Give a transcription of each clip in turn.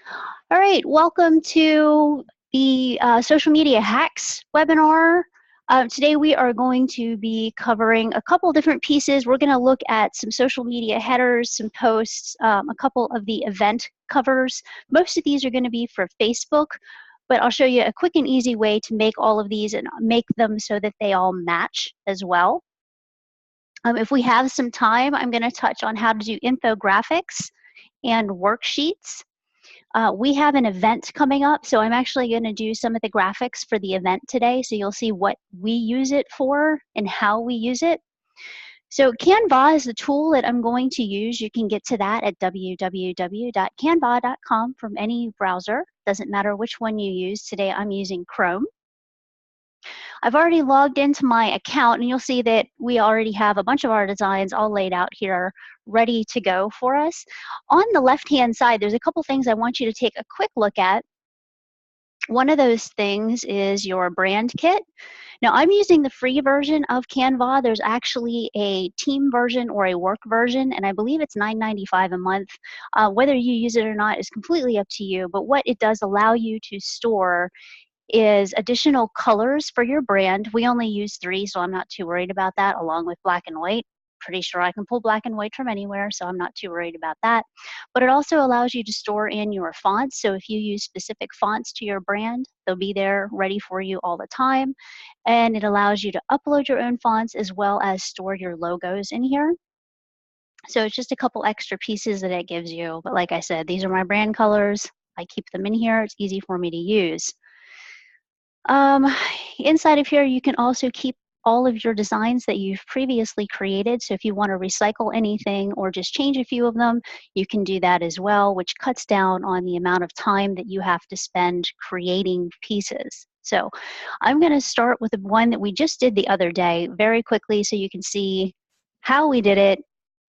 All right, welcome to the Social Media Hacks webinar. Today we are going to be covering a couple different pieces. We're going to look at some social media headers, some posts, a couple of the event covers. Most of these are going to be for Facebook, but I'll show you a quick and easy way to make all of these and make them so that they all match as well. If we have some time, I'm going to touch on how to do infographics and worksheets. We have an event coming up, so I'm actually going to do some of the graphics for the event today, so you'll see what we use it for and how we use it. So Canva is the tool that I'm going to use. You can get to that at www.canva.com from any browser. Doesn't matter which one you use. Today I'm using Chrome. I've already logged into my account, and you'll see that we already have a bunch of our designs all laid out here, ready to go for us. On the left-hand side, there's a couple things I want you to take a quick look at. One of those things is your brand kit. Now, I'm using the free version of Canva. There's actually a team version or a work version, and I believe it's $9.95 a month. Whether you use it or not is completely up to you, but what it does allow you to store is additional colors for your brand. We only use 3, so I'm not too worried about that, along with black and white. Pretty sure I can pull black and white from anywhere, so I'm not too worried about that. But it also allows you to store in your fonts. So if you use specific fonts to your brand, they'll be there ready for you all the time. And it allows you to upload your own fonts as well as store your logos in here. So it's just a couple extra pieces that it gives you. But like I said, these are my brand colors. I keep them in here. It's easy for me to use. Inside of here, you can also keep all of your designs that you've previously created. So if you want to recycle anything or just change a few of them, you can do that as well, which cuts down on the amount of time that you have to spend creating pieces. So I'm going to start with the one that we just did the other day very quickly so you can see how we did it.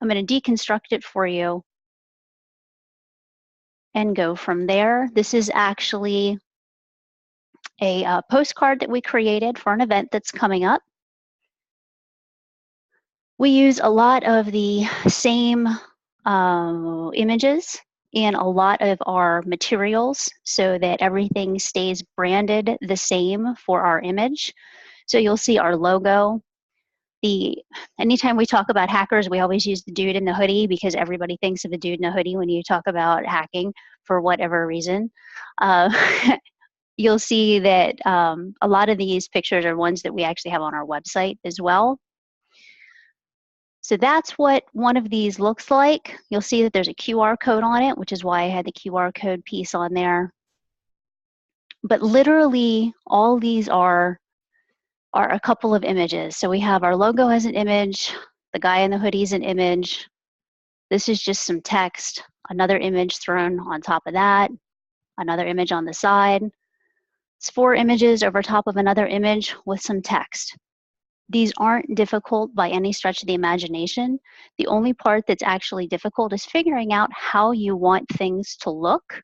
I'm going to deconstruct it for you and go from there. This is actually a postcard that we created for an event that's coming up. We use a lot of the same images in a lot of our materials so that everything stays branded the same for our image. So you'll see our logo. Anytime we talk about hackers, we always use the dude in the hoodie because everybody thinks of a dude in a hoodie when you talk about hacking for whatever reason. You'll see that a lot of these pictures are ones that we actually have on our website as well. So that's what one of these looks like. You'll see that there's a QR code on it, which is why I had the QR code piece on there. But literally, all these are a couple of images. So we have our logo as an image, the guy in the hoodie is an image. This is just some text, another image thrown on top of that, another image on the side. It's 4 images over top of another image with some text. These aren't difficult by any stretch of the imagination. The only part that's actually difficult is figuring out how you want things to look.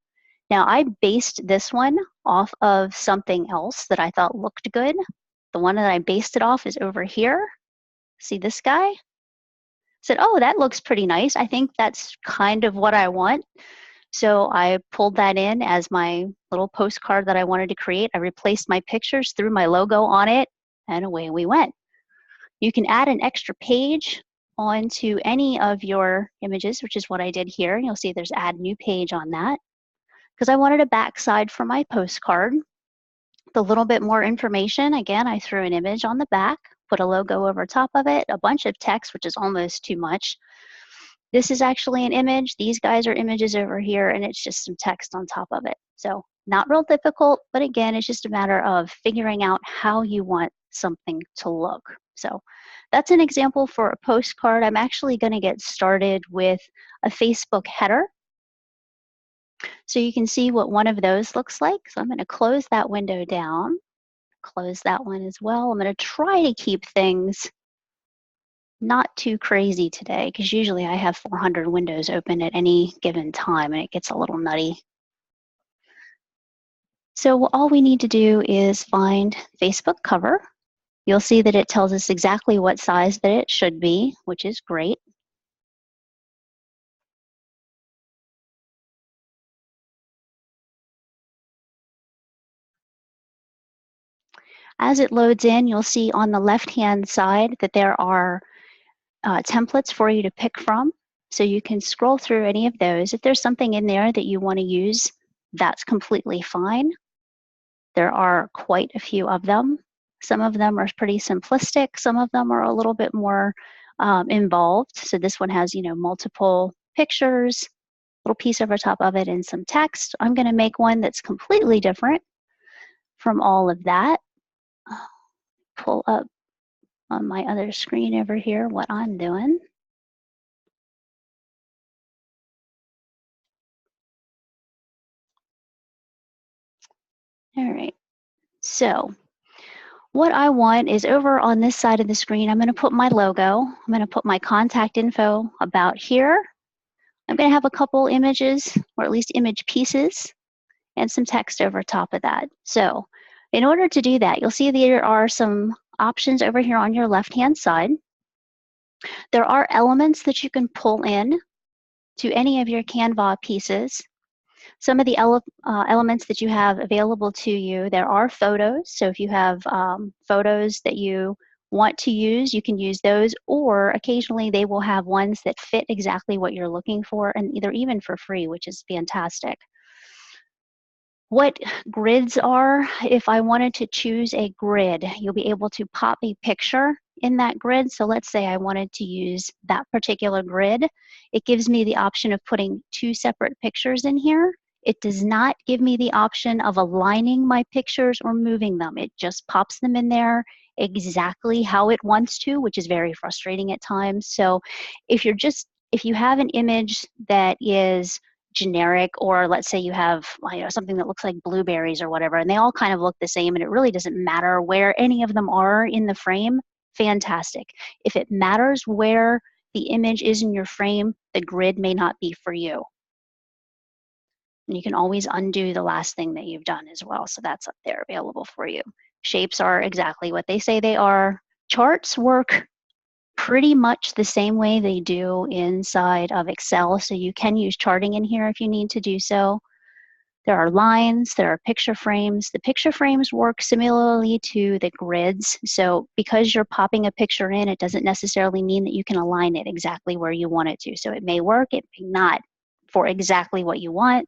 Now, I based this one off of something else that I thought looked good. The one that I based it off is over here. See this guy? I said, oh, that looks pretty nice. I think that's kind of what I want. So I pulled that in as my little postcard that I wanted to create. I replaced my pictures, threw my logo on it, and away we went. You can add an extra page onto any of your images, which is what I did here. You'll see there's add new page on that because I wanted a backside for my postcard. The little bit more information, again, I threw an image on the back, put a logo over top of it, a bunch of text, which is almost too much. This is actually an image. These guys are images over here, and it's just some text on top of it. So not real difficult, but again, it's just a matter of figuring out how you want something to look. So that's an example for a postcard. I'm actually going to get started with a Facebook header. So you can see what one of those looks like. So I'm going to close that window down, close that one as well. I'm going to try to keep things not too crazy today because usually I have 400 windows open at any given time and it gets a little nutty. So all we need to do is find Facebook cover. You'll see that it tells us exactly what size that it should be, which is great. As it loads in, you'll see on the left-hand side that there are templates for you to pick from. So you can scroll through any of those. If there's something in there that you want to use, that's completely fine. There are quite a few of them. Some of them are pretty simplistic. Some of them are a little bit more involved. So this one has, multiple pictures, little piece over top of it, and some text. I'm going to make one that's completely different from all of that. Pull up on my other screen over here what I'm doing. All right, so what I want is over on this side of the screen, I'm going to put my logo. I'm going to put my contact info about here. I'm going to have a couple images, or at least image pieces, and some text over top of that. So in order to do that, you'll see there are some options over here on your left-hand side. There are elements that you can pull in to any of your Canva pieces. Some of the elements that you have available to you, there are photos. So if you have photos that you want to use, you can use those, or occasionally they will have ones that fit exactly what you're looking for, and they're even for free, which is fantastic. What grids are, if I wanted to choose a grid, you'll be able to pop a picture in that grid. So let's say I wanted to use that particular grid. It gives me the option of putting 2 separate pictures in here. It does not give me the option of aligning my pictures or moving them. It just pops them in there exactly how it wants to, which is very frustrating at times. So if you have an image that is generic, or let's say you have something that looks like blueberries or whatever, and they all kind of look the same, and it really doesn't matter where any of them are in the frame, fantastic. If it matters where the image is in your frame, the grid may not be for you. And you can always undo the last thing that you've done as well, so that's up there available for you. Shapes are exactly what they say they are. Charts work pretty much the same way they do inside of Excel, so you can use charting in here if you need to do so. There are lines, there are picture frames. The picture frames work similarly to the grids, so because you're popping a picture in, it doesn't necessarily mean that you can align it exactly where you want it to. So it may work, it may not for exactly what you want.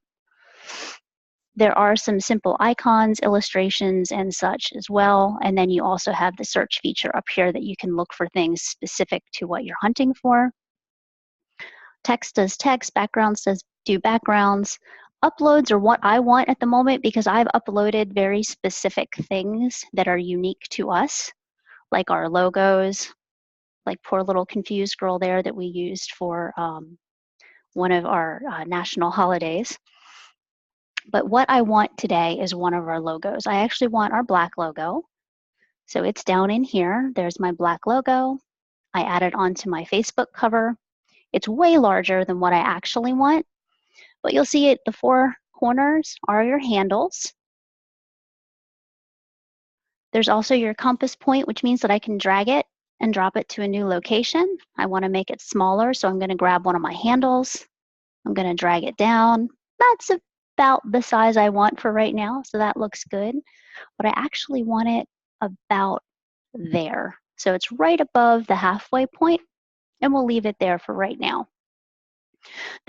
There are some simple icons, illustrations, and such as well. And then you also have the search feature up here that you can look for things specific to what you're hunting for. Text does text, backgrounds do backgrounds. Uploads are what I want at the moment because I've uploaded very specific things that are unique to us, like our logos, like poor little confused girl there that we used for one of our national holidays. But what I want today is one of our logos. I actually want our black logo. So it's down in here. There's my black logo. I added onto my Facebook cover. It's way larger than what I actually want, but you'll see it, the 4 corners are your handles. There's also your compass point, which means that I can drag it and drop it to a new location. I want to make it smaller, so I'm going to grab one of my handles. I'm going to drag it down. That's about the size I want for right now, so that looks good. But I actually want it about there. So it's right above the halfway point, and we'll leave it there for right now.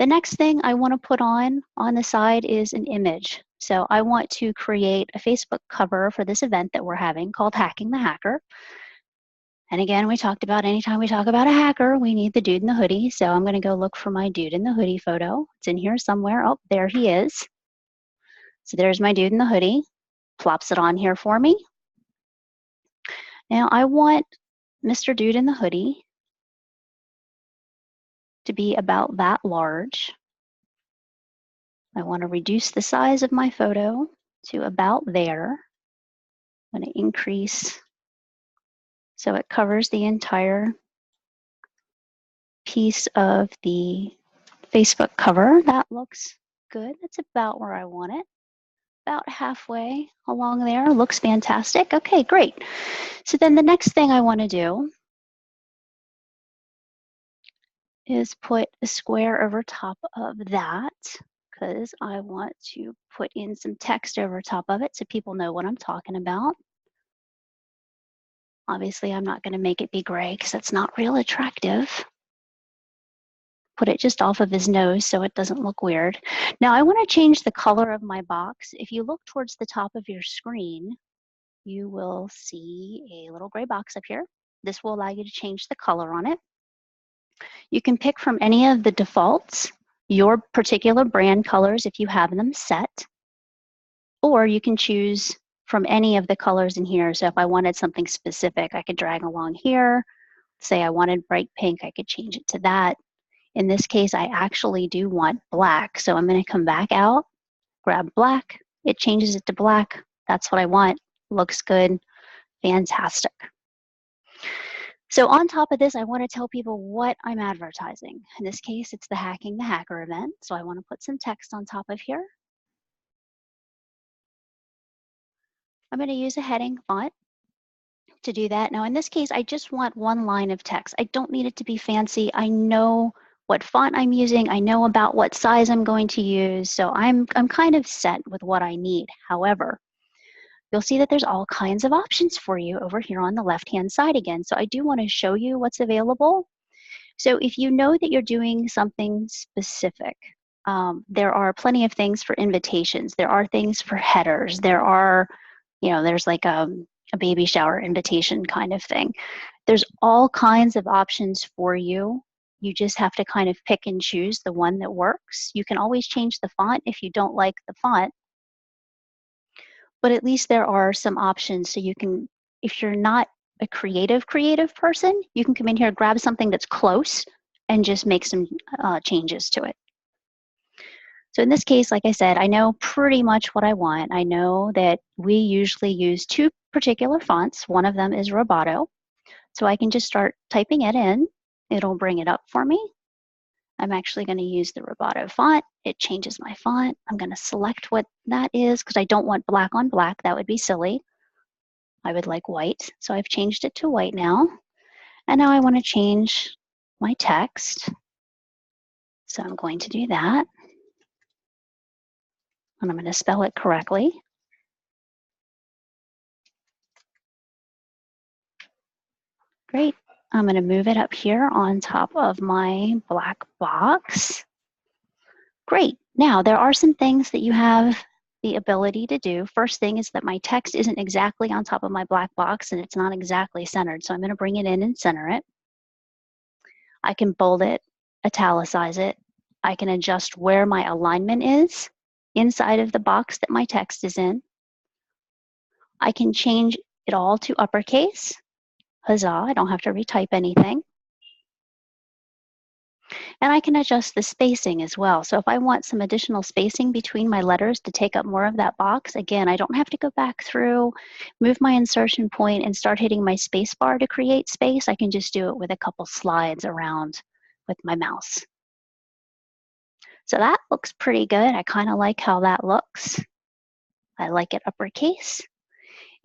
The next thing I want to put on the side is an image. So I want to create a Facebook cover for this event that we're having called Hacking the Hacker. And again, we talked about anytime we talk about a hacker, we need the dude in the hoodie. So I'm going to go look for my dude in the hoodie photo. It's in here somewhere. Oh, there he is. So there's my dude in the hoodie. Plops it on here for me. Now I want Mr. Dude in the hoodie to be about that large. I want to reduce the size of my photo to about there. I'm going to increase so it covers the entire piece of the Facebook cover. That looks good. That's about where I want it. About halfway along there. Looks fantastic. Okay, great. So then the next thing I want to do is put a square over top of that, because I want to put in some text over top of it so people know what I'm talking about. Obviously, I'm not going to make it be gray because it's not real attractive. Put it just off of his nose so it doesn't look weird. Now I want to change the color of my box. If you look towards the top of your screen, you will see a little gray box up here. This will allow you to change the color on it. You can pick from any of the defaults, your particular brand colors if you have them set, or you can choose from any of the colors in here. So if I wanted something specific, I could drag along here. Say I wanted bright pink, I could change it to that. In this case, I actually do want black. So I'm going to come back out, grab black. It changes it to black. That's what I want. Looks good. Fantastic. So on top of this, I want to tell people what I'm advertising. In this case, it's the Hacking the Hacker event. So I want to put some text on top of here. I'm going to use a heading font to do that. Now in this case, I just want one line of text. I don't need it to be fancy. I know what font I'm using. I know about what size I'm going to use. So I'm kind of set with what I need. However, you'll see that there's all kinds of options for you over here on the left-hand side again. So I do want to show you what's available. So if you know that you're doing something specific, there are plenty of things for invitations. There are things for headers. There are, there's like a baby shower invitation kind of thing. There's all kinds of options for you. You just have to kind of pick and choose the one that works. You can always change the font if you don't like the font, but at least there are some options. So you can, if you're not a creative person, you can come in here, grab something that's close and just make some changes to it. So in this case, like I said, I know pretty much what I want. I know that we usually use two particular fonts. One of them is Roboto. So I can just start typing it in. It'll bring it up for me. I'm actually going to use the Roboto font. It changes my font. I'm going to select what that is because I don't want black on black. That would be silly. I would like white. So I've changed it to white now. And now I want to change my text. So I'm going to do that. And I'm going to spell it correctly. Great. I'm going to move it up here on top of my black box. Great. Now, there are some things that you have the ability to do. First thing is that my text isn't exactly on top of my black box and it's not exactly centered. So I'm going to bring it in and center it. I can bold it, italicize it. I can adjust where my alignment is inside of the box that my text is in. I can change it all to uppercase. Huzzah, I don't have to retype anything. And I can adjust the spacing as well. So if I want some additional spacing between my letters to take up more of that box, again, I don't have to go back through, move my insertion point and start hitting my space bar to create space. I can just do it with a couple slides around with my mouse. So that looks pretty good. I kind of like how that looks. I like it uppercase.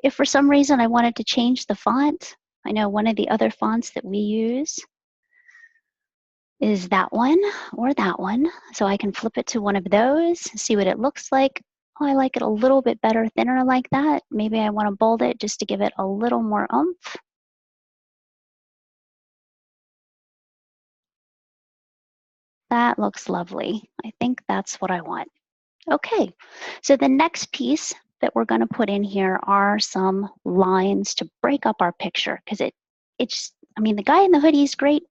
If for some reason I wanted to change the font, I know one of the other fonts that we use is that one or that one. So I can flip it to one of those, see what it looks like. Oh, I like it a little bit better, thinner like that. Maybe I want to bold it just to give it a little more oomph. That looks lovely. I think that's what I want. Okay, so the next piece that we're going to put in here are some lines to break up our picture because it's, I mean, the guy in the hoodie is great,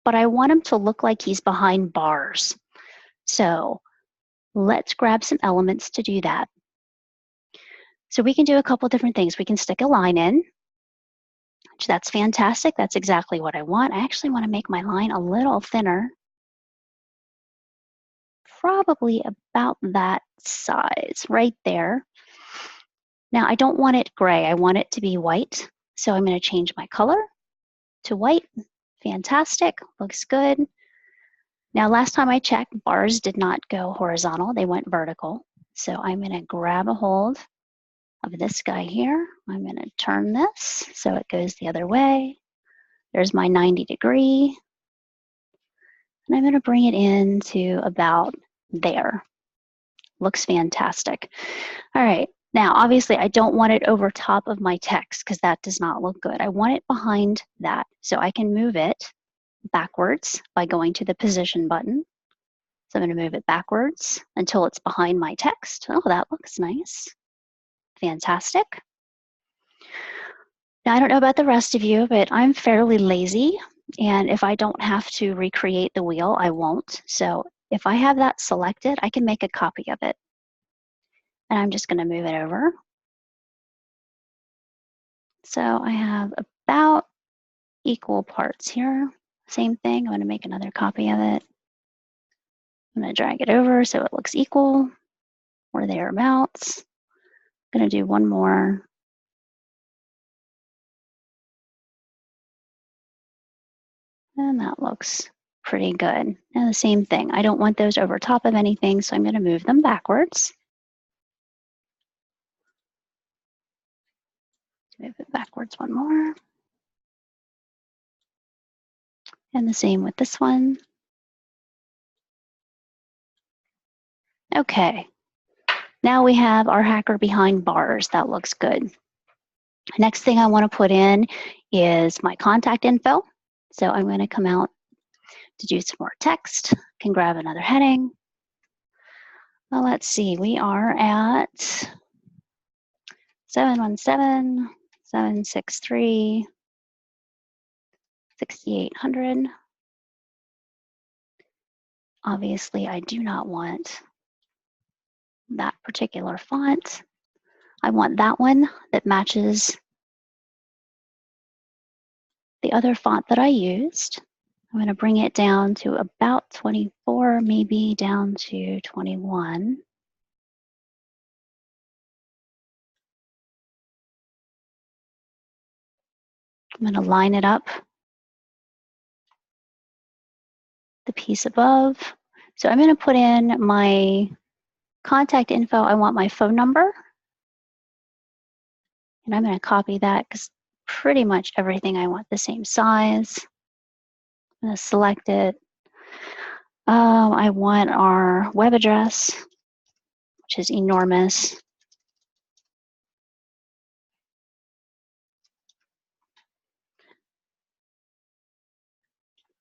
but I want him to look like he's behind bars. So let's grab some elements to do that. So we can do a couple different things. We can stick a line in, which that's fantastic. That's exactly what I want. I actually want to make my line a little thinner, probably about that size right there. Now I don't want it gray. I want it to be white. So I'm going to change my color to white. Fantastic. Looks good. Now, last time I checked, bars did not go horizontal. They went vertical. So I'm going to grab a hold of this guy here. I'm going to turn this so it goes the other way. There's my 90 degree. And I'm going to bring it into about there. Looks fantastic. All right. Now, obviously, I don't want it over top of my text because that does not look good. I want it behind that. So I can move it backwards by going to the position button. So I'm going to move it backwards until it's behind my text. Oh, that looks nice. Fantastic. Now, I don't know about the rest of you, but I'm fairly lazy. And if I don't have to recreate the wheel, I won't. So if I have that selected, I can make a copy of it. And I'm just going to move it over. So I have about equal parts here. Same thing, I'm going to make another copy of it. I'm going to drag it over so it looks equal or thereabouts. I'm going to do one more. And that looks pretty good. And the same thing, I don't want those over top of anything, so I'm going to move them backwards. Move it backwards one more. And the same with this one. Okay, now we have our hacker behind bars. That looks good. Next thing I want to put in is my contact info. So I'm going to come out to do some more text. Can grab another heading. Well, let's see, we are at 717-763-6800. Obviously, I do not want that particular font. I want that one that matches the other font that I used. I'm going to bring it down to about 24, maybe down to 21. I'm going to line it up, the piece above. So I'm going to put in my contact info. I want my phone number. And I'm going to copy that because pretty much everything I want the same size. I'm going to select it. I want our web address, which is enormous.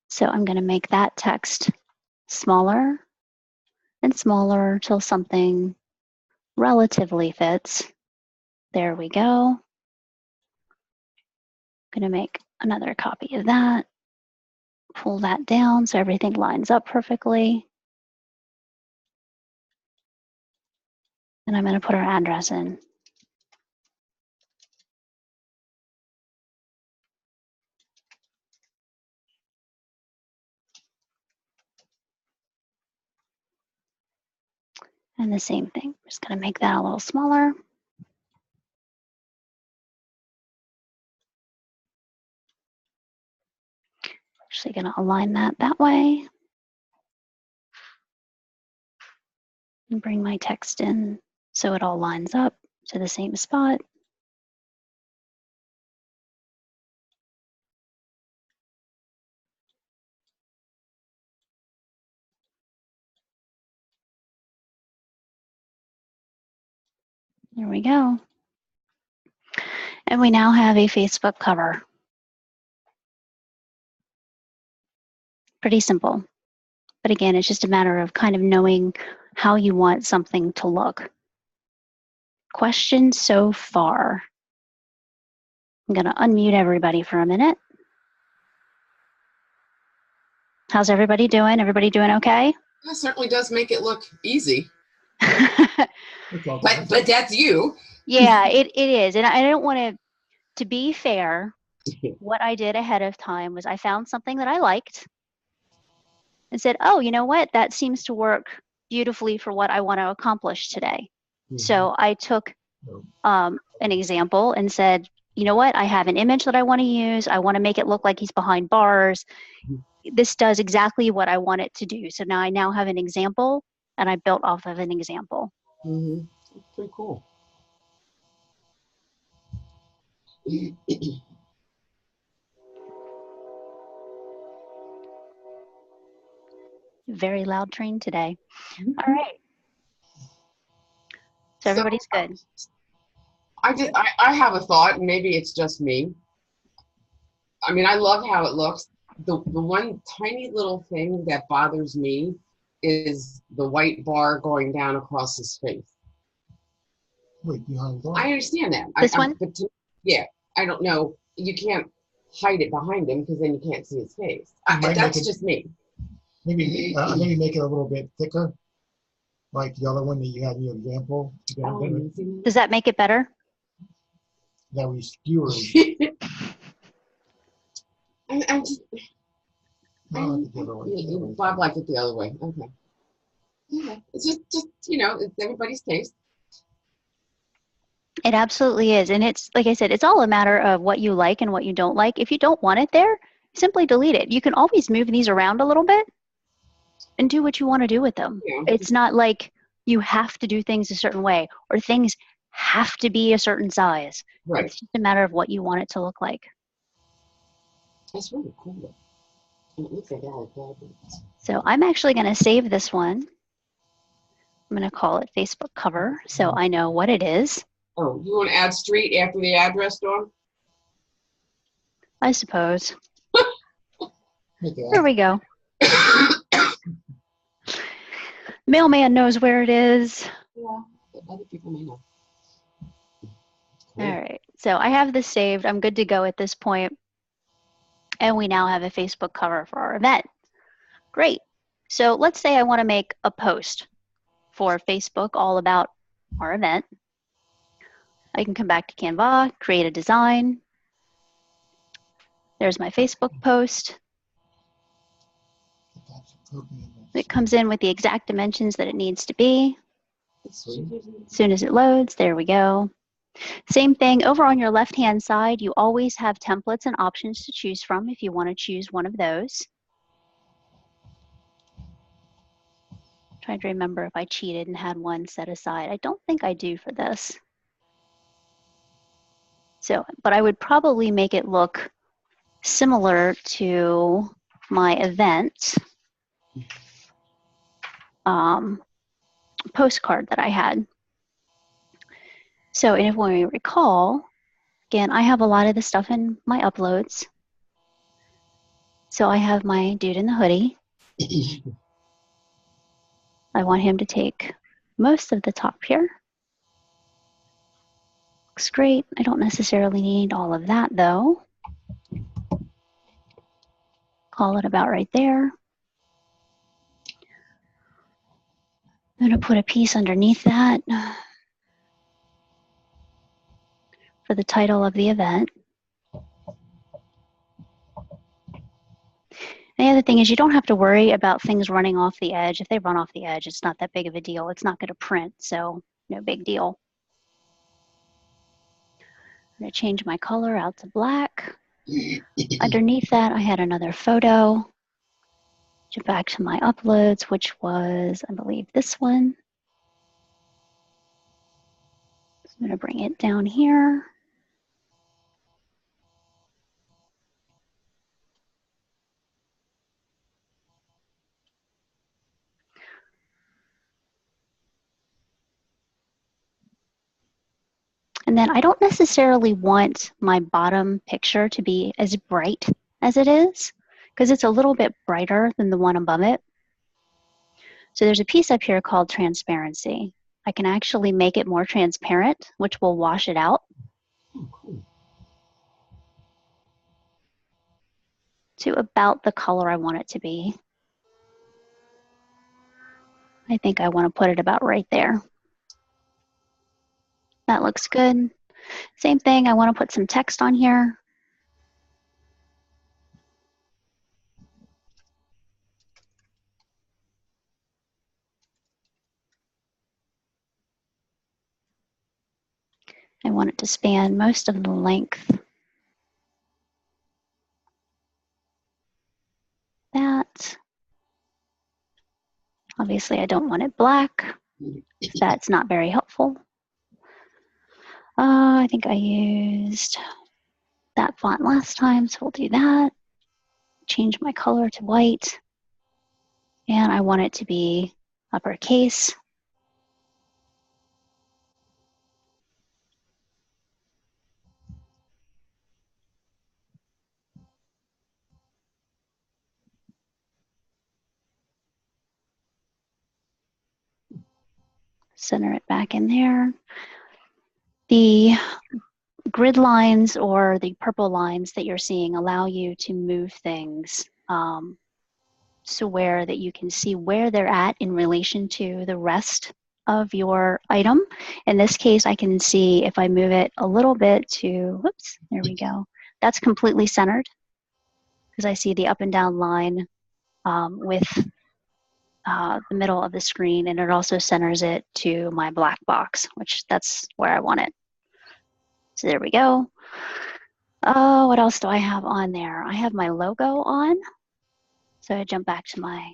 So I'm going to make that text smaller and smaller till something relatively fits. There we go. I'm going to make another copy of that. Pull that down so everything lines up perfectly. And I'm going to put our address in. And the same thing. I'm just going to make that a little smaller. Actually going to align that way. And bring my text in so it all lines up to the same spot. There we go. And we now have a Facebook cover. Pretty simple. But again, it's just a matter of kind of knowing how you want something to look. Questions so far? I'm going to unmute everybody for a minute. How's everybody doing? Everybody doing okay? That certainly does make it look easy. but that's you. Yeah, it is. And I don't want to be fair, what I did ahead of time was I found something that I liked and said, oh, you know what? That seems to work beautifully for what I want to accomplish today. Mm-hmm. So I took an example and said, you know what? I have an image that I want to use. I want to make it look like he's behind bars. This does exactly what I want it to do. So now I now have an example, and I built off of an example. Mm-hmm. That's pretty cool. Very loud train today. Mm-hmm. All right. So everybody's good. I have a thought, and maybe it's just me. I mean, I love how it looks. The one tiny little thing that bothers me is the white bar going down across his face. Wait, behind the door. I understand that. This one? But yeah, I don't know. You can't hide it behind him because then you can't see his face. That's just me. Maybe make it a little bit thicker, like the other one that you had in your example. Does that make it better? That we skewer. I'm just. Bob liked it the other way. Okay. Yeah, it's just it's everybody's taste. It absolutely is. And it's, like I said, it's all a matter of what you like and what you don't like. If you don't want it there, simply delete it. You can always move these around a little bit and do what you want to do with them. Yeah. It's not like you have to do things a certain way or things have to be a certain size. Right. It's just a matter of what you want it to look like. That's really cool. And it looks like all problems. So I'm actually going to save this one. I'm going to call it Facebook cover so I know what it is. Oh, you want to add street after the address, Dawn? I suppose. There we go. Mailman knows where it is. Yeah, but other people may not. Cool. All right, so I have this saved. I'm good to go at this point. And we now have a Facebook cover for our event. Great. So let's say I want to make a post for Facebook all about our event. I can come back to Canva, create a design. There's my Facebook post. It comes in with the exact dimensions that it needs to be. As soon as it loads, there we go. Same thing over on your left-hand side, you always have templates and options to choose from if you want to choose one of those. Trying to remember if I cheated and had one set aside. I don't think I do for this. So, but I would probably make it look similar to my event postcard that I had. So, and if we recall, again, I have a lot of the stuff in my uploads. So I have my dude in the hoodie. I want him to take most of the top here. Looks great. I don't necessarily need all of that though. Call it about right there. I'm going to put a piece underneath that for the title of the event. And the other thing is you don't have to worry about things running off the edge. If they run off the edge, it's not that big of a deal. It's not going to print, so no big deal. I'm going to change my color out to black. Underneath that, I had another photo. Jump back to my uploads, which was, I believe, this one. So I'm going to bring it down here. And then I don't necessarily want my bottom picture to be as bright as it is, because it's a little bit brighter than the one above it. So there's a piece up here called transparency. I can actually make it more transparent, which will wash it out. Oh, cool. To about the color I want it to be. I think I want to put it about right there. That looks good. Same thing, I want to put some text on here. I want it to span most of the length. That. Obviously, I don't want it black. That's not very helpful. I think I used that font last time, so we'll do that. Change my color to white. And I want it to be uppercase. Center it back in there. The grid lines or the purple lines that you're seeing allow you to move things so where that you can see where they're at in relation to the rest of your item. In this case, I can see if I move it a little bit to, whoops, there we go. That's completely centered because I see the up and down line with the middle of the screen, and it also centers it to my black box, which that's where I want it. So there we go. Oh, what else do I have on there? I have my logo on. So I jump back to my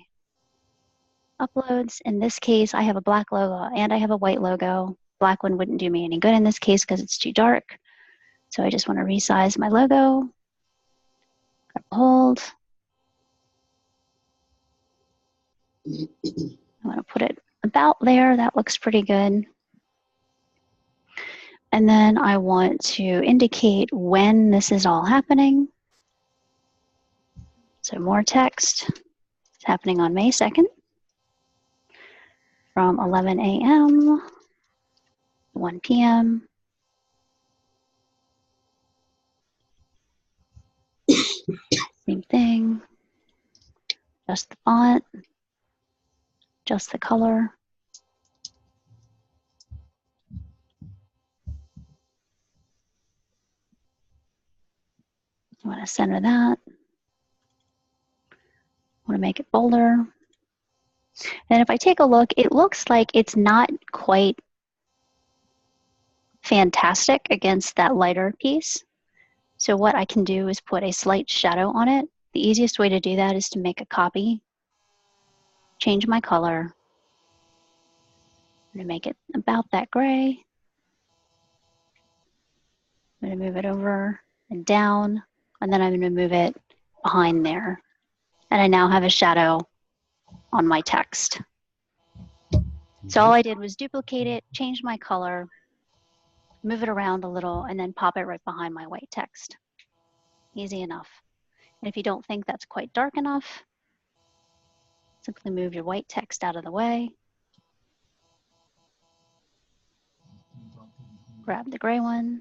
uploads. In this case, I have a black logo and I have a white logo. Black one wouldn't do me any good in this case because it's too dark. So I just want to resize my logo. Hold. I'm going to put it about there. That looks pretty good. And then I want to indicate when this is all happening. So more text. It's happening on May 2nd from 11 a.m. to 1 p.m. Same thing. Just the font, just the color. I want to center that. I want to make it bolder. And if I take a look, it looks like it's not quite fantastic against that lighter piece. So what I can do is put a slight shadow on it. The easiest way to do that is to make a copy, change my color. I'm going to make it about that gray. I'm going to move it over and down, and then I'm going to move it behind there. And I now have a shadow on my text. So all I did was duplicate it, change my color, move it around a little, and then pop it right behind my white text. Easy enough. And if you don't think that's quite dark enough, simply move your white text out of the way. Grab the gray one.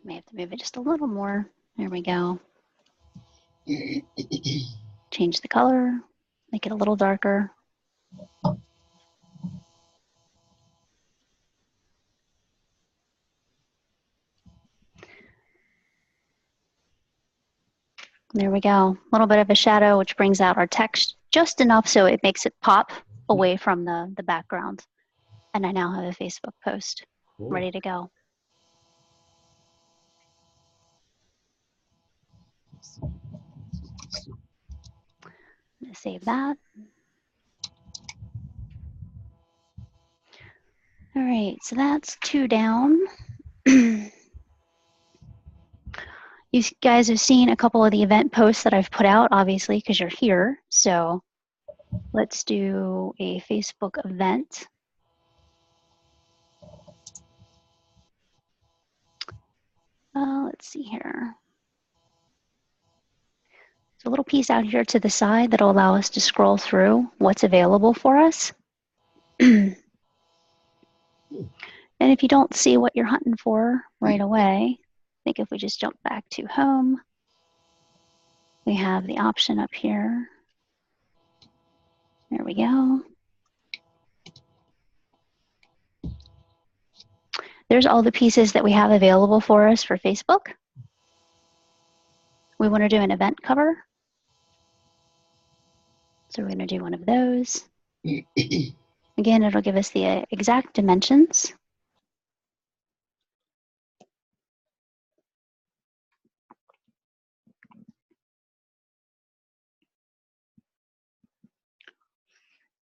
May have to move it just a little more. There we go. Change the color, make it a little darker. There we go. A little bit of a shadow, which brings out our text just enough so it makes it pop away from the background. And I now have a Facebook post ready to go. I'm going to save that. All right, so that's 2 down. You guys have seen a couple of the event posts that I've put out, obviously, because you're here. So let's do a Facebook event. Let's see here. There's a little piece out here to the side that'll allow us to scroll through what's available for us. And if you don't see what you're hunting for right away, I think if we just jump back to home, we have the option up here. There we go. There's all the pieces that we have available for us for Facebook. We want to do an event cover. So we're going to do one of those. Again, it'll give us the exact dimensions.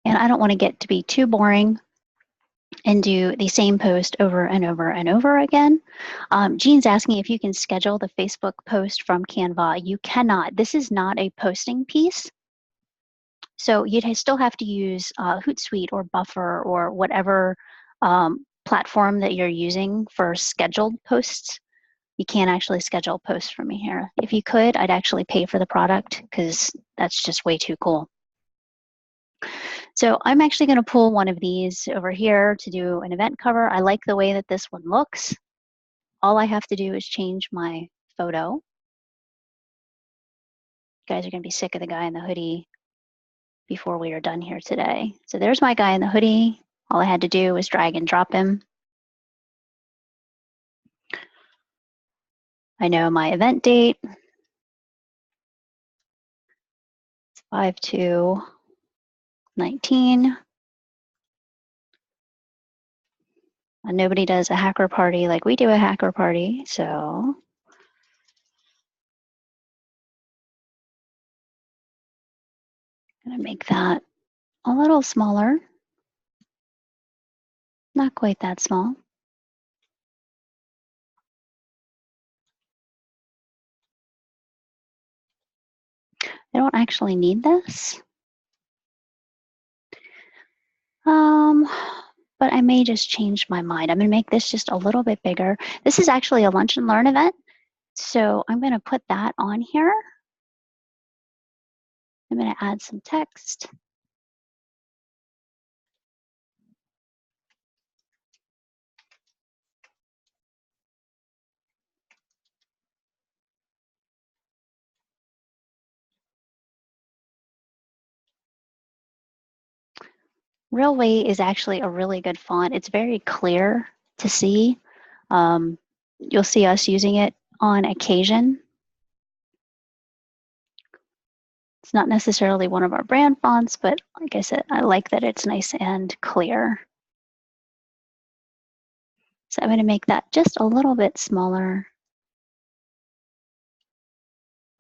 And I don't want to get to be too boring and do the same post over and over and over again. Jean's asking if you can schedule the Facebook post from Canva. You cannot. This is not a posting piece. So you'd still have to use Hootsuite or Buffer or whatever platform that you're using for scheduled posts. You can't actually schedule posts from me here. If you could, I'd actually pay for the product because that's just way too cool. So I'm actually going to pull one of these over here to do an event cover. I like the way that this one looks. All I have to do is change my photo. You guys are going to be sick of the guy in the hoodie before we are done here today. So there's my guy in the hoodie. All I had to do was drag and drop him. I know my event date. It's 5/2/19. And nobody does a hacker party like we do a hacker party, so I'm gonna make that a little smaller. Not quite that small. I don't actually need this. But I may just change my mind. I'm gonna make this just a little bit bigger. This is actually a lunch and learn event. So I'm gonna put that on here. I'm gonna add some text. Railway is actually a really good font. It's very clear to see. You'll see us using it on occasion. It's not necessarily one of our brand fonts, but like I said, I like that it's nice and clear. So I'm going to make that just a little bit smaller,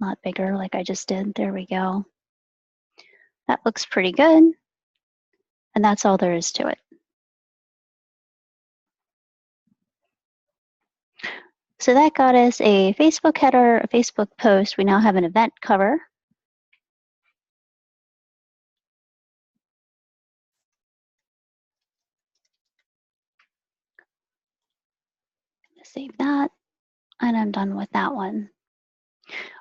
not bigger like I just did. There we go. That looks pretty good. And that's all there is to it. So that got us a Facebook header, a Facebook post. We now have an event cover. Save that, and I'm done with that one.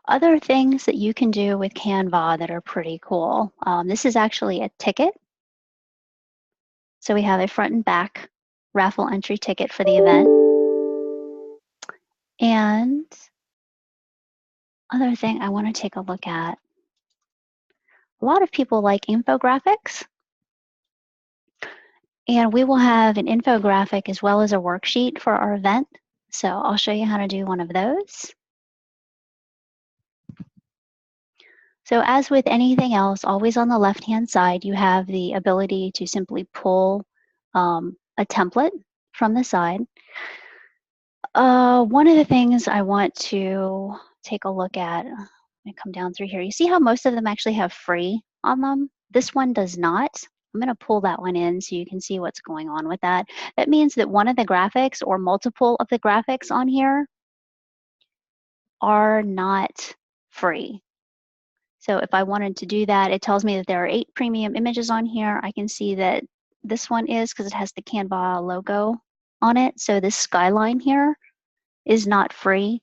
Other things that you can do with Canva that are pretty cool. This is actually a ticket. So we have a front and back raffle entry ticket for the event. And other thing I want to take a look at. A lot of people like infographics. And we will have an infographic as well as a worksheet for our event. So I'll show you how to do one of those. So as with anything else, always on the left-hand side, you have the ability to simply pull a template from the side. One of the things I want to take a look at, let me come down through here. You see how most of them actually have free on them? This one does not. I'm going to pull that one in so you can see what's going on with that. That means that one of the graphics or multiple of the graphics on here are not free. So if I wanted to do that, it tells me that there are 8 premium images on here. I can see that this one is because it has the Canva logo on it. So this skyline here is not free.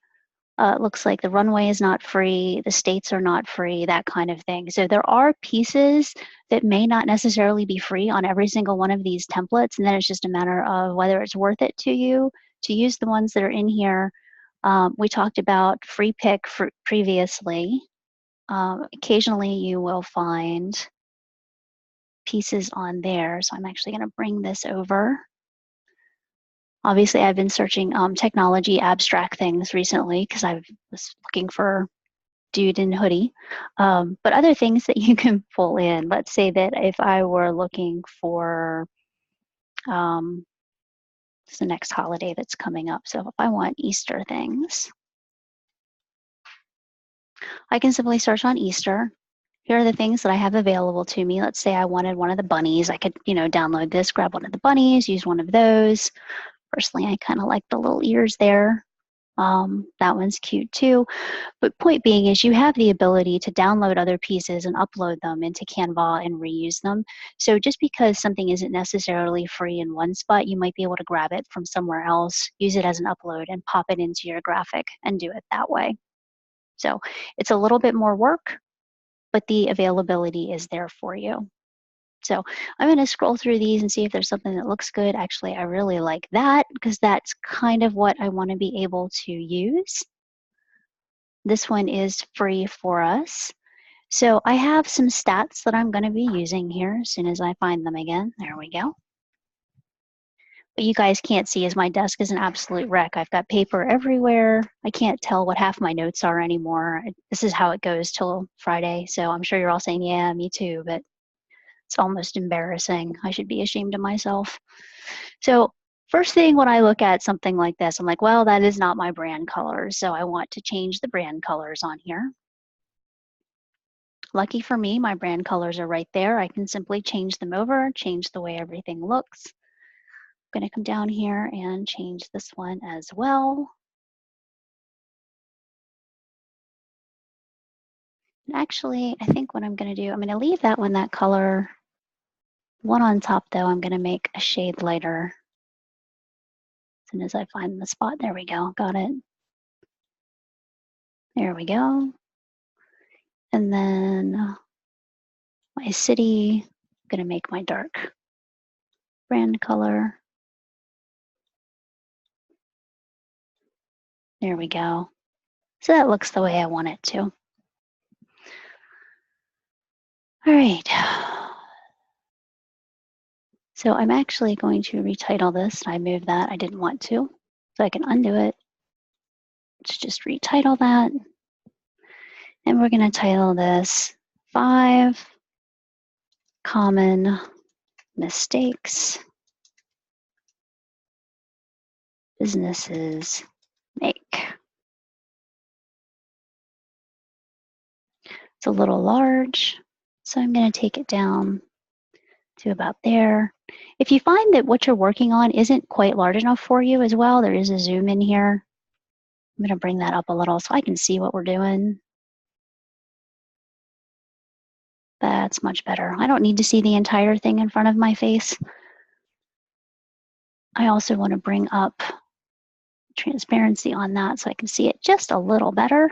It looks like the runway is not free, the states are not free, that kind of thing. So there are pieces that may not necessarily be free on every single one of these templates, and then it's just a matter of whether it's worth it to you to use the ones that are in here. We talked about free pick previously. Occasionally you will find pieces on there, so I'm actually going to bring this over. Obviously, I've been searching technology abstract things recently because I was looking for dude in hoodie. But other things that you can pull in. Let's say that if I were looking for it's the next holiday that's coming up. So if I want Easter things, I can simply search on Easter. Here are the things that I have available to me. Let's say I wanted one of the bunnies. I could, download this, grab one of the bunnies, use one of those. Personally, I kind of like the little ears there. That one's cute too. But point being is you have the ability to download other pieces and upload them into Canva and reuse them. So just because something isn't necessarily free in one spot, you might be able to grab it from somewhere else, use it as an upload, and pop it into your graphic and do it that way. So it's a little bit more work, but the availability is there for you. So I'm going to scroll through these and see if there's something that looks good. Actually, I really like that because that's kind of what I want to be able to use. This one is free for us. So I have some stats that I'm going to be using here as soon as I find them again. There we go. What you guys can't see is my desk is an absolute wreck. I've got paper everywhere. I can't tell what half my notes are anymore. This is how it goes till Friday. So I'm sure you're all saying, yeah, me too, but it's almost embarrassing. I should be ashamed of myself. So first thing when I look at something like this, I'm like, well, that is not my brand colors. So I want to change the brand colors on here. Lucky for me, my brand colors are right there. I can simply change them over, change the way everything looks. I'm going to come down here and change this one as well. And actually, I think what I'm going to do, I'm going to leave that one that color. One on top, though, I'm going to make a shade lighter. As soon as I find the spot, there we go, got it. There we go. And then my city, I'm going to make my dark brand color. There we go. So that looks the way I want it to. All right. So I'm actually going to retitle this. I moved that. I didn't want to. So I can undo it. Let's just retitle that. And we're going to title this 5 Common Mistakes Businesses Make. It's a little large, so I'm going to take it down to about there. If you find that what you're working on isn't quite large enough for you as well, there is a zoom in here. I'm going to bring that up a little so I can see what we're doing. That's much better. I don't need to see the entire thing in front of my face. I also want to bring up transparency on that so I can see it just a little better.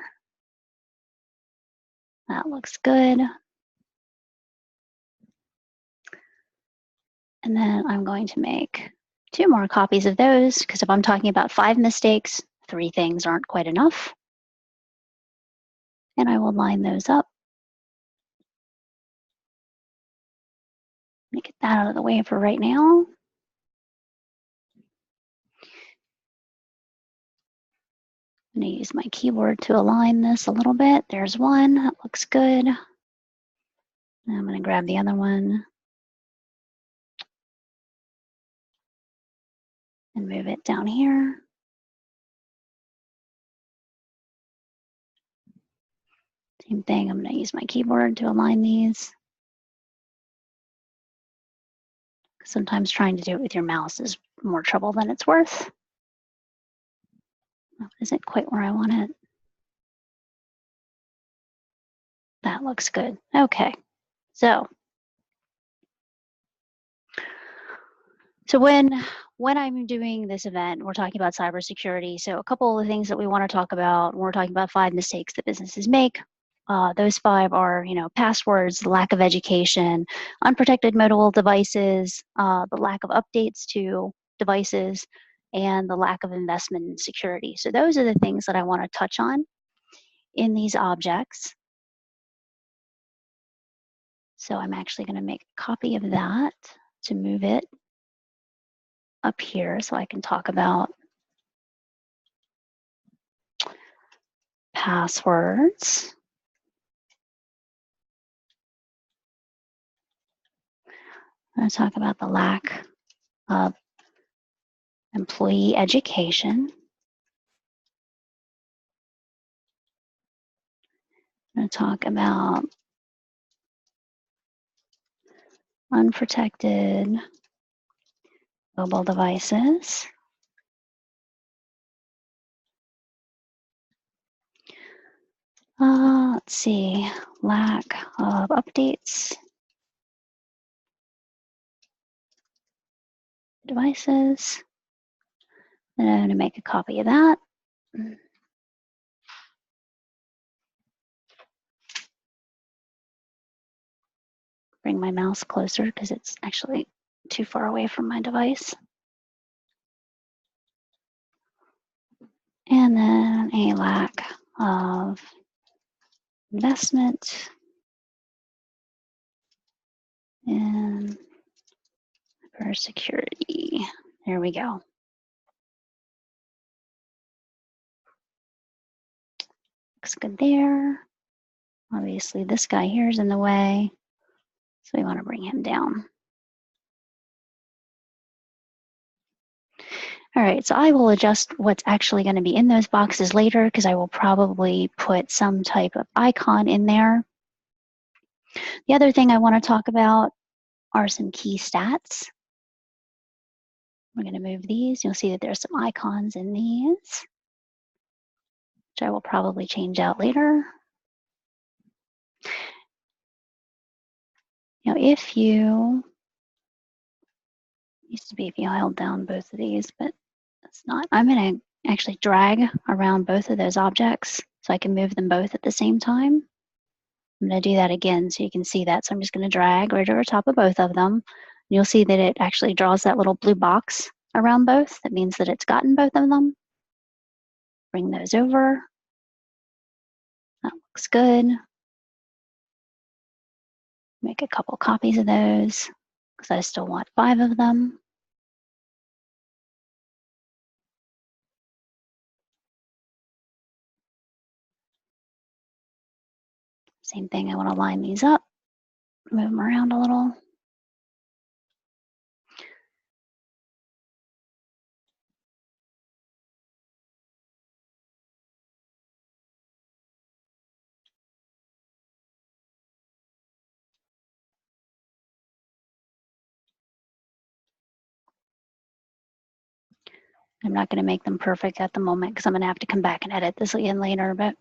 That looks good. And then I'm going to make 2 more copies of those because if I'm talking about 5 mistakes, 3 things aren't quite enough. And I will line those up. Let me get that out of the way for right now. I'm going to use my keyboard to align this a little bit. There's one, that looks good. And I'm going to grab the other one and move it down here. Same thing, I'm going to use my keyboard to align these. Sometimes trying to do it with your mouse is more trouble than it's worth. That isn't quite where I want it. That looks good. Okay, so when I'm doing this event, we're talking about cybersecurity. So a couple of things that we want to talk about, we're talking about 5 mistakes that businesses make. Those 5 are, passwords, lack of education, unprotected mobile devices, the lack of updates to devices, and the lack of investment in security. So those are the things that I want to touch on in these objects. So I'm actually going to make a copy of that to move it up here so I can talk about passwords. I'm going to talk about the lack of employee education. I'm going to talk about unprotected mobile devices. Let's see, lack of updates, devices. Then I'm going to make a copy of that. bring my mouse closer because it's actually too far away from my device. And then a lack of investment in cybersecurity. There we go. Looks good there. Obviously, this guy here is in the way, so we want to bring him down. All right, so I will adjust what's actually going to be in those boxes later because I will probably put some type of icon in there. The other thing I want to talk about are some key stats. We're going to move these. You'll see that there's some icons in these, which I will probably change out later. Now, if you, used to be if you held down both of these, but that's not. I'm going to actually drag around both of those objects so I can move them both at the same time. I'm going to do that again so you can see that. So I'm just going to drag right over top of both of them. You'll see that it actually draws that little blue box around both. That means that it's gotten both of them. Bring those over. That looks good. Make a couple copies of those because I still want 5 of them. Same thing, I want to line these up, move them around a little. I'm not going to make them perfect at the moment because I'm going to have to come back and edit this again later, but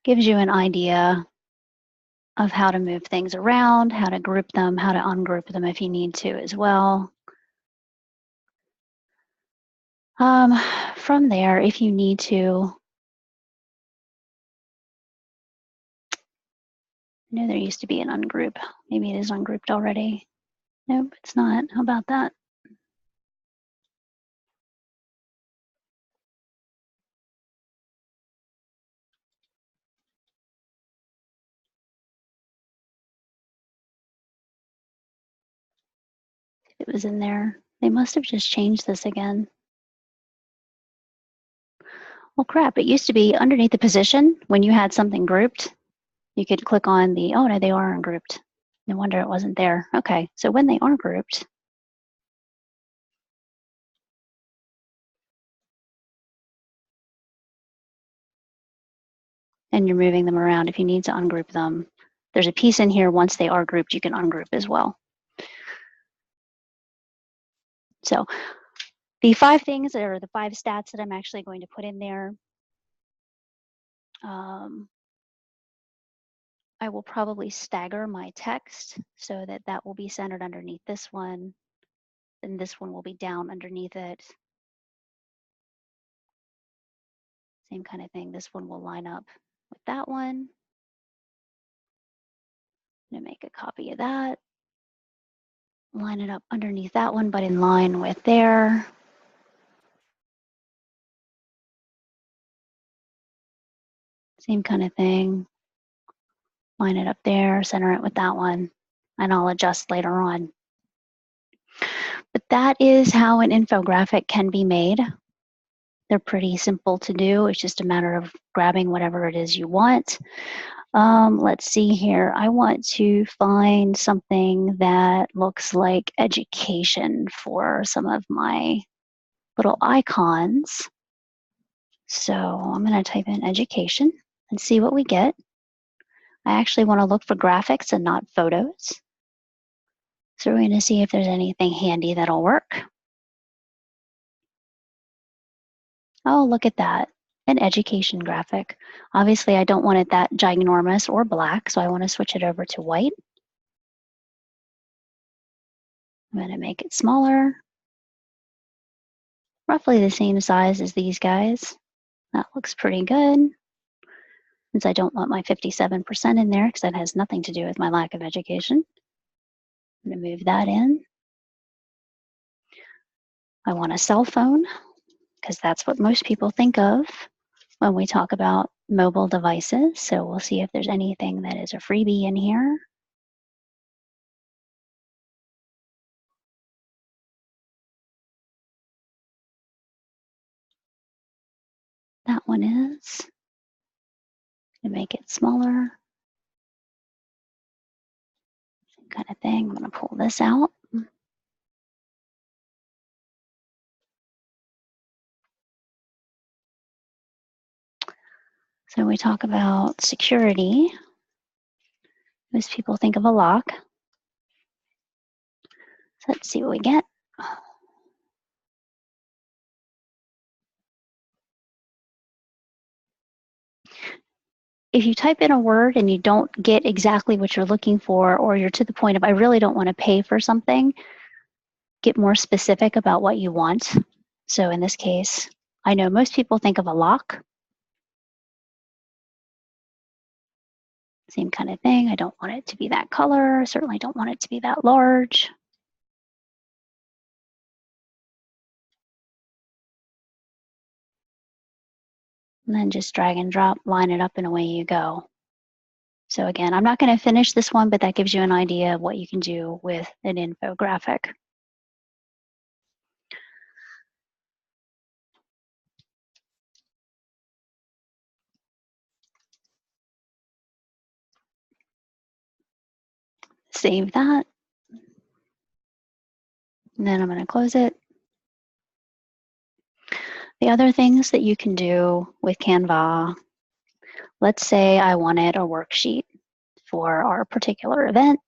gives you an idea of how to move things around, how to group them, how to ungroup them if you need to as well. From there, if you need to, I know there used to be an ungroup. Maybe it is ungrouped already. Nope, it's not. How about that? It was in there. They must have just changed this again. Well, crap, it used to be underneath the position when you had something grouped. You could click on the, oh no, they are ungrouped. No wonder it wasn't there. Okay, so when they are grouped, and you're moving them around, if you need to ungroup them, there's a piece in here, once they are grouped, you can ungroup as well. So the 5 things are the 5 stats that I'm actually going to put in there. I will probably stagger my text so that that will be centered underneath this one, and this one will be down underneath it. Same kind of thing. This one will line up with that one. I'm going to make a copy of that. Line it up underneath that one, but in line with there. Same kind of thing. Line it up there, center it with that one, and I'll adjust later on. But that is how an infographic can be made. They're pretty simple to do. It's just a matter of grabbing whatever it is you want. Let's see here. I want to find something that looks like education for some of my little icons. So I'm going to type in education and see what we get. I actually want to look for graphics and not photos. So we're going to see if there's anything handy that'll work. Oh, look at that, an education graphic. Obviously, I don't want it that ginormous or black, so I want to switch it over to white. I'm going to make it smaller, roughly the same size as these guys. That looks pretty good. since I don't want my 57% in there because that has nothing to do with my lack of education. I'm going to move that in. I want a cell phone because that's what most people think of when we talk about mobile devices. So we'll see if there's anything that is a freebie in here. That one is. To make it smaller. Same kind of thing. I'm going to pull this out. So we talk about security. Most people think of a lock. So let's see what we get. If you type in a word and you don't get exactly what you're looking for, or you're to the point of, I really don't want to pay for something, get more specific about what you want. So in this case, I know most people think of a lock. Same kind of thing. I don't want it to be that color. Certainly don't want it to be that large. And then just drag and drop, line it up, and away you go. So again, I'm not going to finish this one, but that gives you an idea of what you can do with an infographic. Save that. And then I'm going to close it. The other things that you can do with Canva, let's say I wanted a worksheet for our particular event.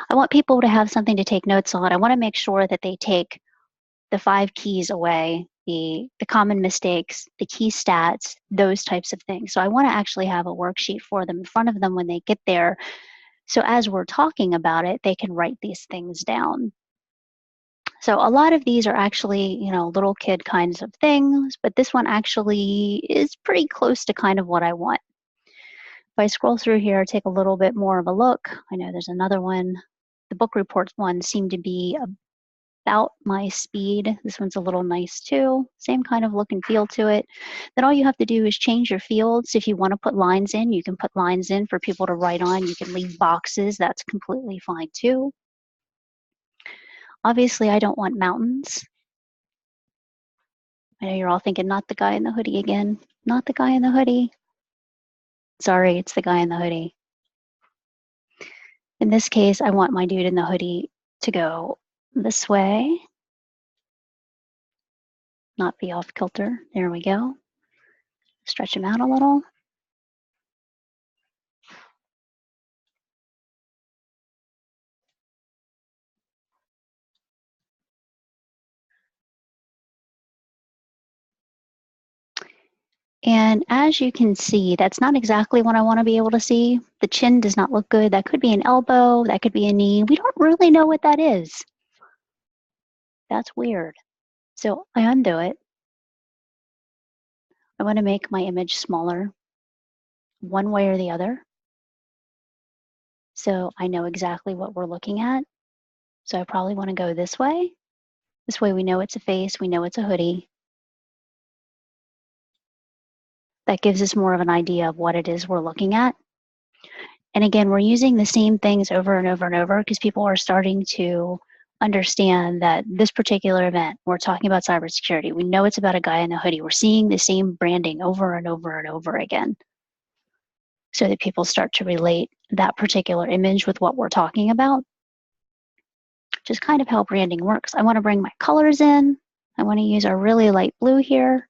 I want people to have something to take notes on. I want to make sure that they take the 5 keys away, the common mistakes, the key stats, those types of things. So I want to actually have a worksheet for them in front of them when they get there. So as we're talking about it, they can write these things down. So a lot of these are actually, little kid kinds of things, but this one actually is pretty close to kind of what I want. If I scroll through here, take a little bit more of a look. I know there's another one. The book reports one seemed to be about my speed. This one's a little nice too. Same kind of look and feel to it. Then all you have to do is change your fields. If you want to put lines in, you can put lines in for people to write on. You can leave boxes. That's completely fine too. Obviously, I don't want mountains. I know you're all thinking, not the guy in the hoodie again. Not the guy in the hoodie. Sorry, it's the guy in the hoodie. In this case, I want my dude in the hoodie to go this way. Not be off kilter. There we go. Stretch him out a little. And as you can see, that's not exactly what I want to be able to see. The chin does not look good. That could be an elbow. That could be a knee. We don't really know what that is. That's weird. So I undo it. I want to make my image smaller one way or the other. So I know exactly what we're looking at. So I probably want to go this way. This way we know it's a face. We know it's a hoodie. That gives us more of an idea of what it is we're looking at. And again, we're using the same things over and over and over because people are starting to understand that this particular event, we're talking about cybersecurity. We know it's about a guy in a hoodie. We're seeing the same branding over and over and over again so that people start to relate that particular image with what we're talking about, which is kind of how branding works. I want to bring my colors in. I want to use our really light blue here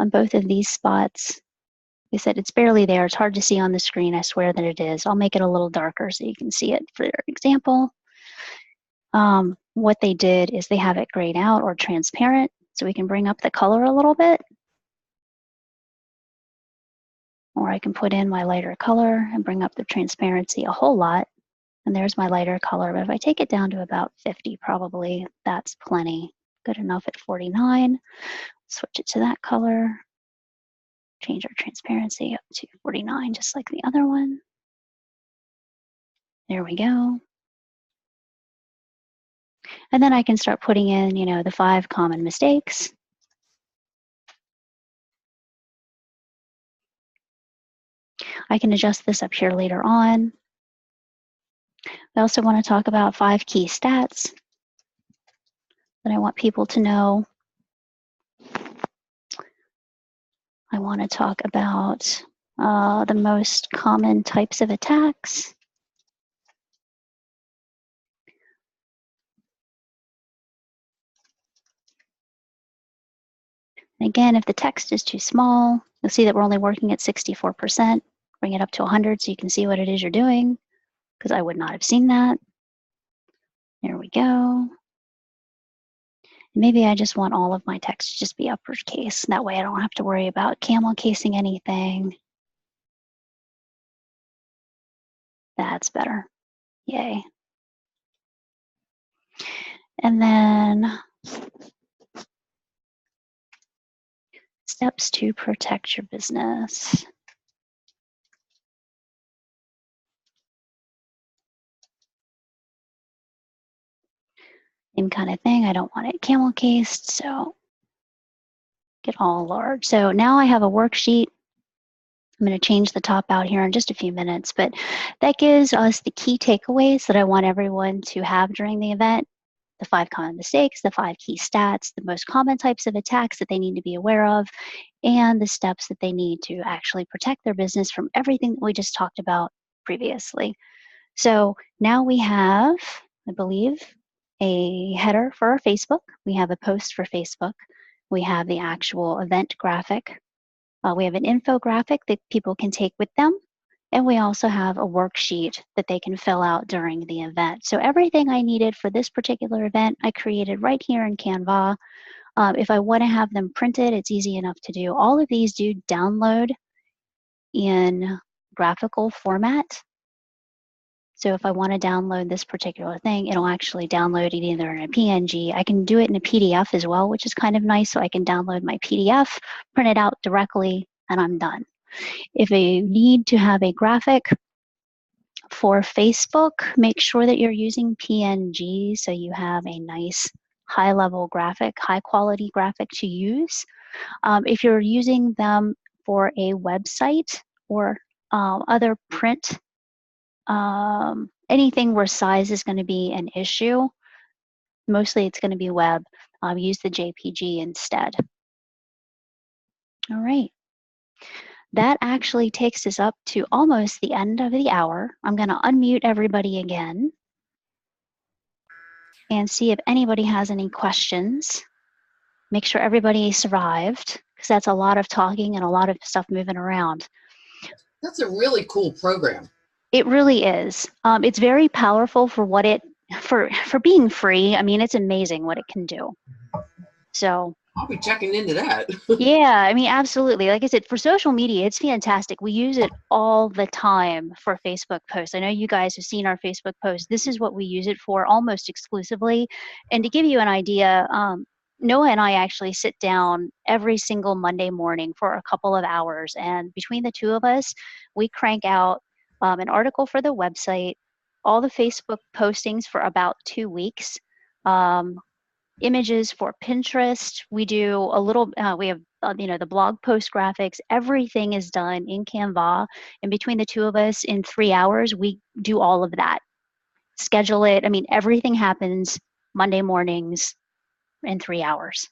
on both of these spots. Like I said, it's barely there. It's hard to see on the screen. I swear that it is. I'll make it a little darker so you can see it. For example, what they did is they have it grayed out or transparent, so we can bring up the color a little bit. Or I can put in my lighter color and bring up the transparency a whole lot. And there's my lighter color. But if I take it down to about 50, probably that's plenty. Good enough at 49. Switch it to that color. Change our transparency up to 49, just like the other one. There we go. And then I can start putting in, you know, the 5 common mistakes. I can adjust this up here later on. I also want to talk about 5 key stats that I want people to know. I want to talk about the most common types of attacks. And again, if the text is too small, you'll see that we're only working at 64%. Bring it up to 100 so you can see what it is you're doing, because I would not have seen that. There we go. Maybe I just want all of my text to just be uppercase. That way I don't have to worry about camel casing anything. That's better. Yay. And then steps to protect your business. Same kind of thing. I don't want it camel cased, so get all large. So now I have a worksheet. I'm going to change the top out here in just a few minutes, but that gives us the key takeaways that I want everyone to have during the event. The 5 common mistakes, the 5 key stats, the most common types of attacks that they need to be aware of, and the steps that they need to actually protect their business from everything that we just talked about previously. So now we have, I believe, a header for our Facebook. We have a post for Facebook. We have the actual event graphic. We have an infographic that people can take with them. And we also have a worksheet that they can fill out during the event. So everything I needed for this particular event, I created right here in Canva. If I want to have them printed, it's easy enough to do. All of these do download in graphical format. So if I want to download this particular thing, it'll actually download it either in a PNG. I can do it in a PDF as well, which is kind of nice. So I can download my PDF, print it out directly, and I'm done. If you need to have a graphic for Facebook, make sure that you're using PNG so you have a nice high-level graphic, high-quality graphic to use. If you're using them for a website or other print, anything where size is going to be an issue, mostly it's going to be web, use the JPG instead. All right. That actually takes us up to almost the end of the hour. I'm going to unmute everybody again and see if anybody has any questions. Make sure everybody survived, because that's a lot of talking and a lot of stuff moving around. That's a really cool program. It really is. It's very powerful for what it, for being free. I mean, it's amazing what it can do. So I'll be checking into that. yeah, I mean, absolutely. Like I said, for social media, it's fantastic. We use it all the time for Facebook posts. I know you guys have seen our Facebook posts. This is what we use it for almost exclusively. And to give you an idea, Noah and I actually sit down every single Monday morning for a couple of hours. And between the two of us, we crank out an article for the website, all the Facebook postings for about 2 weeks. Images for Pinterest. We do a little, we have, the blog post graphics. Everything is done in Canva. And between the two of us, in 3 hours, we do all of that. Schedule it. I mean, everything happens Monday mornings in 3 hours.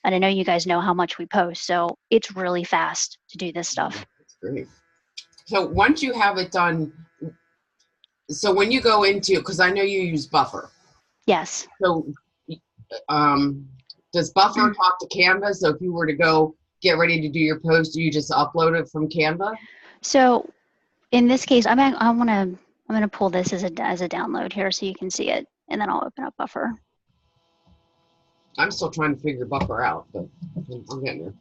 And I know you guys know how much we post, so it's really fast to do this stuff. That's great. So once you have it done, so when you go into, because I know you use Buffer. Yes. So does Buffer talk to Canva? So if you were to go get ready to do your post, do you just upload it from Canva? So in this case, I'm gonna pull this as a download here so you can see it, and then I'll open up Buffer. I'm still trying to figure Buffer out, but I'm getting there.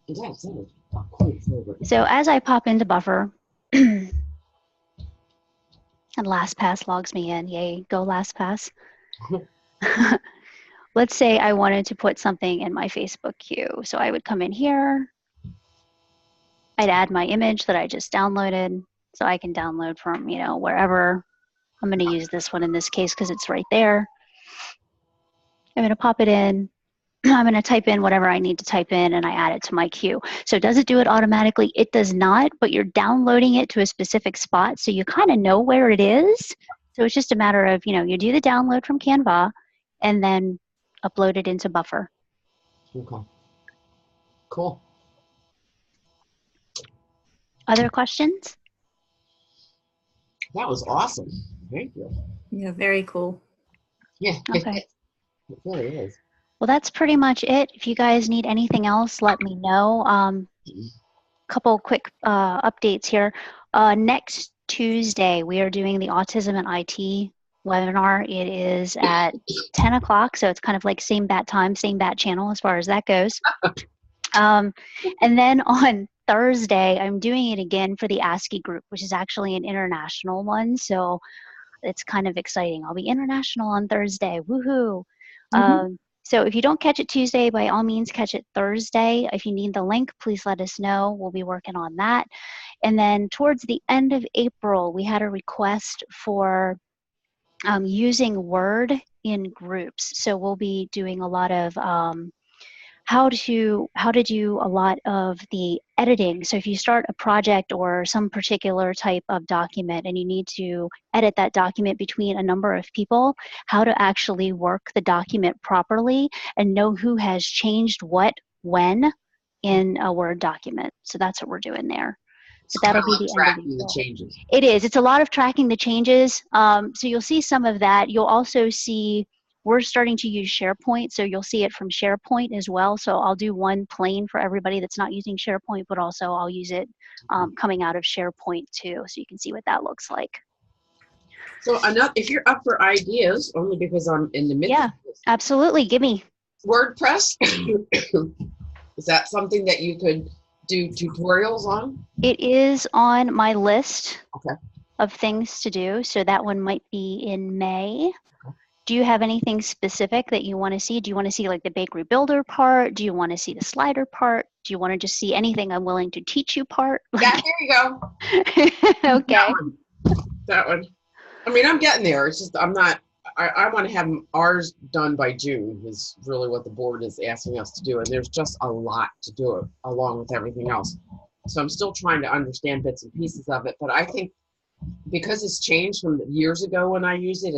Yes, so as I pop into Buffer, and LastPass logs me in. Yay, go LastPass. let's say I wanted to put something in my Facebook queue. So I would come in here. I'd add my image that I just downloaded. So I can download from, you know, wherever. I'm going to use this one in this case because it's right there. I'm going to pop it in. I'm going to type in whatever I need to type in, and I add it to my queue. So does it do it automatically? It does not, but you're downloading it to a specific spot, so you kind of know where it is. So it's just a matter of, you know, you do the download from Canva and then upload it into Buffer. Okay. Cool. Other questions? That was awesome. Thank you. Yeah, very cool. Yeah. Okay. It really is. Well, that's pretty much it. If you guys need anything else, let me know. Couple quick updates here. Next Tuesday, we are doing the Autism and IT webinar. It is at 10 o'clock, so it's kind of like same bat time, same bat channel as far as that goes. And then on Thursday, I'm doing it again for the ASCII group, which is actually an international one, so it's kind of exciting. I'll be international on Thursday. Woohoo! So if you don't catch it Tuesday, by all means catch it Thursday. If you need the link, please let us know. We'll be working on that. And then towards the end of April, we had a request for using Word in groups. So we'll be doing a lot of how to do a lot of the editing. So if you start a project or some particular type of document and you need to edit that document between a number of people, how to actually work the document properly and know who has changed what when in a Word document. So that's what we're doing there. So that'll be the end of tracking the changes. It is. It's a lot of tracking the changes. So you'll see some of that. You'll also see we're starting to use SharePoint, so you'll see it from SharePoint as well. So I'll do one plain for everybody that's not using SharePoint, but also I'll use it coming out of SharePoint too, so you can see what that looks like. So if you're up for ideas, only because I'm in the midst of this. Absolutely. Give me. WordPress, is that something that you could do tutorials on? It is on my list Okay. of things to do, so that one might be in May. Do you have anything specific that you want to see? Do you want to see like the bakery builder part? Do you want to see the slider part? Do you want to just see anything I'm willing to teach you part? Yeah, there you go. Okay. That one. I mean, I'm getting there. It's just I want to have ours done by June is really what the board is asking us to do. And there's just a lot to do it along with everything else. So I'm still trying to understand bits and pieces of it. But I think because it's changed from years ago when I used it,